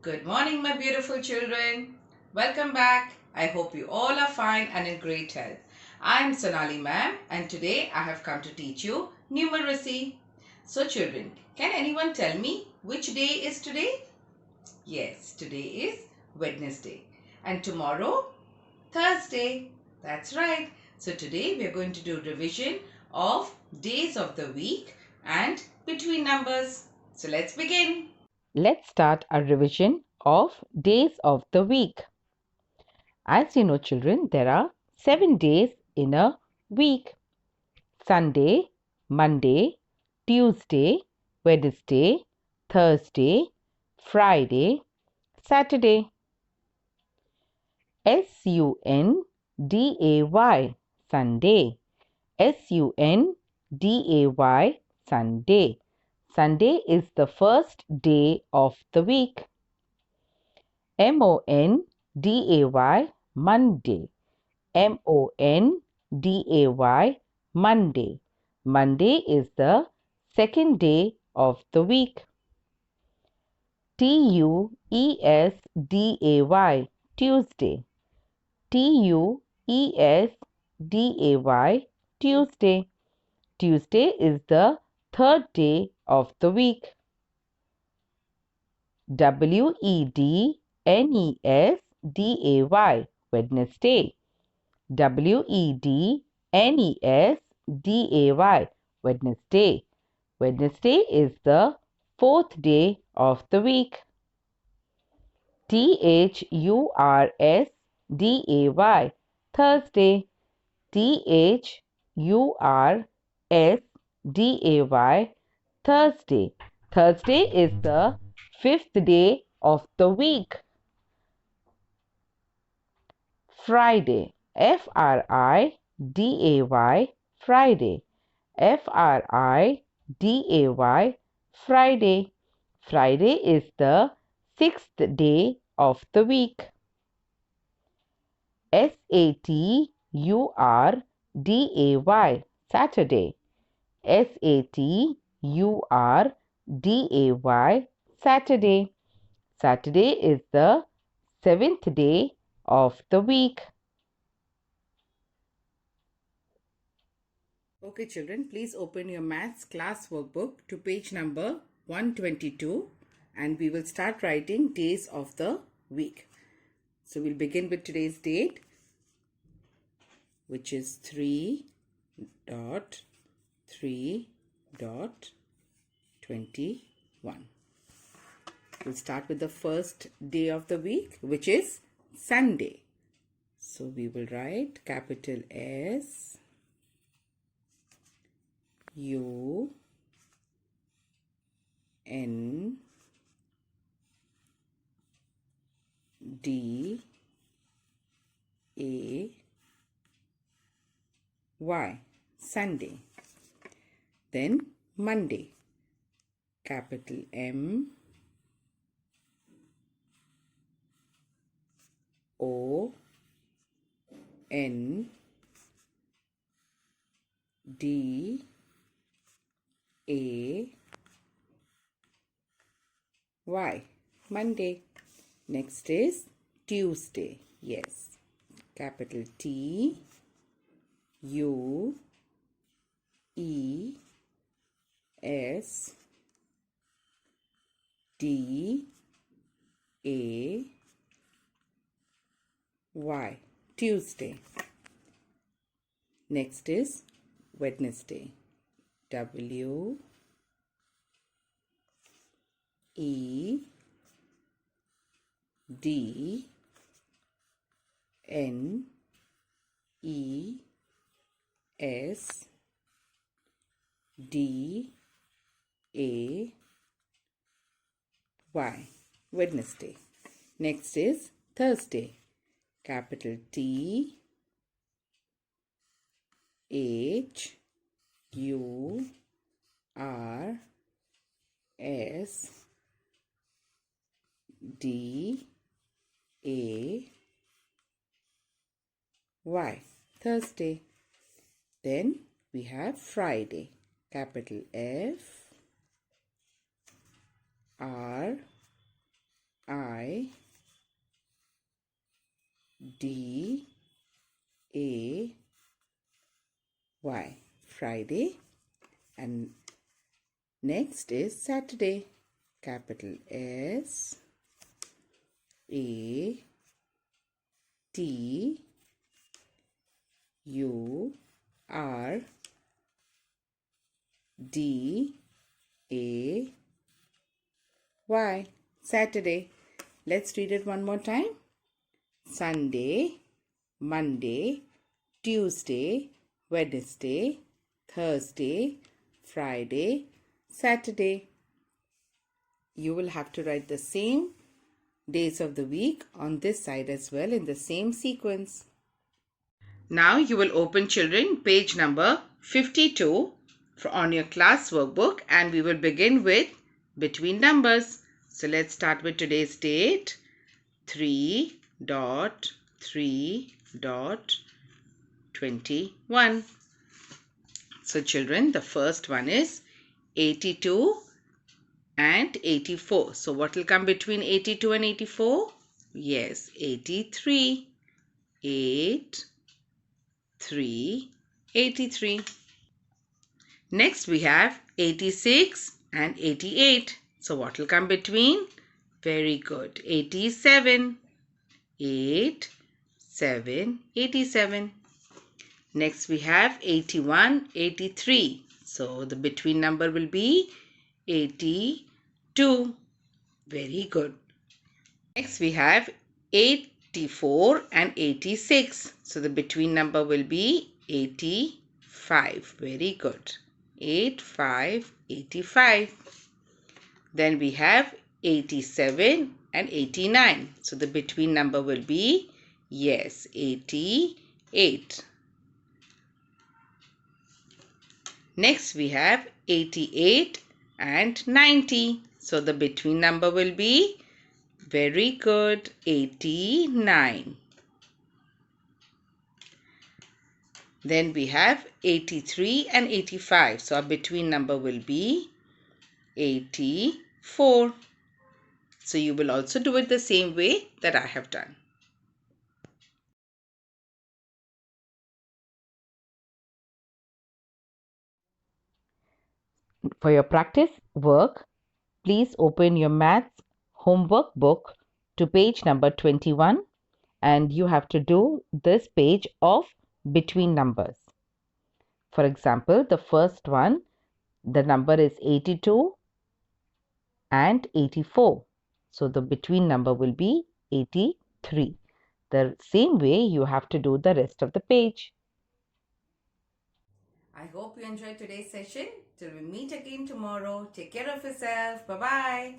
Good morning, my beautiful children. Welcome back. I hope you all are fine and in great health. I am Sonali ma'am and today I have come to teach you numeracy. So children, can anyone tell me which day is today? Yes, today is Wednesday and tomorrow Thursday. That's right. So today we are going to do revision of days of the week and between numbers. So let's begin. Let's start our revision of days of the week. As you know, children, there are 7 days in a week: Sunday, Monday, Tuesday, Wednesday, Thursday, Friday, Saturday. Sunday, Sunday. Sunday. Sunday. Sunday is the first day of the week. Monday, Monday. Monday. Monday. Monday is the second day of the week. Tuesday, Tuesday. Tuesday, Tuesday. Tuesday is the third day of the week. Wednesday, Wednesday. Wednesday. Wednesday. Wednesday is the fourth day of the week. Thursday, Thursday. Thursday. Thursday. Thursday is the fifth day of the week. Friday, Friday, Friday, Friday, Friday. Friday is the sixth day of the week. Saturday, Saturday, Saturday, Saturday. Saturday is the seventh day of the week. Okay, children, please open your maths class workbook to page number 122 and we will start writing days of the week. So we'll begin with today's date, which is 3.3.21. We'll start with the first day of the week, which is Sunday. So we will write capital S U N D A Y, Sunday. Then Monday, capital M O N D A Y, Monday. Next is Tuesday. Yes, capital T U E S D A Y, Tuesday. Next is Wednesday. W E D N E S D A Y, Wednesday. Next is Thursday. Capital T H U R S D A Y, Thursday. Then we have Friday. Capital F R I D A Y, Friday. And next is Saturday, capital S A T U R D A Y, Saturday. Let's read it one more time. Sunday, Monday, Tuesday, Wednesday, Thursday, Friday, Saturday. You will have to write the same days of the week on this side as well in the same sequence. Now you will open, children, page number 52 on your class workbook, and we will begin with between numbers. So let's start with today's date, 3.3.21. So children, the first one is 82 and 84. So what will come between 82 and 84? Yes, 83. 8, 3, 83. Next we have 86 and 88. So what will come between? Very good. 87. 8, 7, 87. Next we have 81, 83. So the between number will be 82. Very good. Next we have 84 and 86. So the between number will be 85. Very good. 85, 85. Then we have 87 and 89. So the between number will be, yes, 88. Next we have 88 and 90. So the between number will be, very good, 89. Then we have 83 and 85. So our between number will be 84. So you will also do it the same way that I have done. For your practice work, please open your maths homework book to page number 21, and you have to do this page of between numbers. For example, the first one, the number is 82 and 84. So the between number will be 83. The same way you have to do the rest of the page. I hope you enjoyed today's session. Till we meet again tomorrow. Take care of yourself. Bye-bye.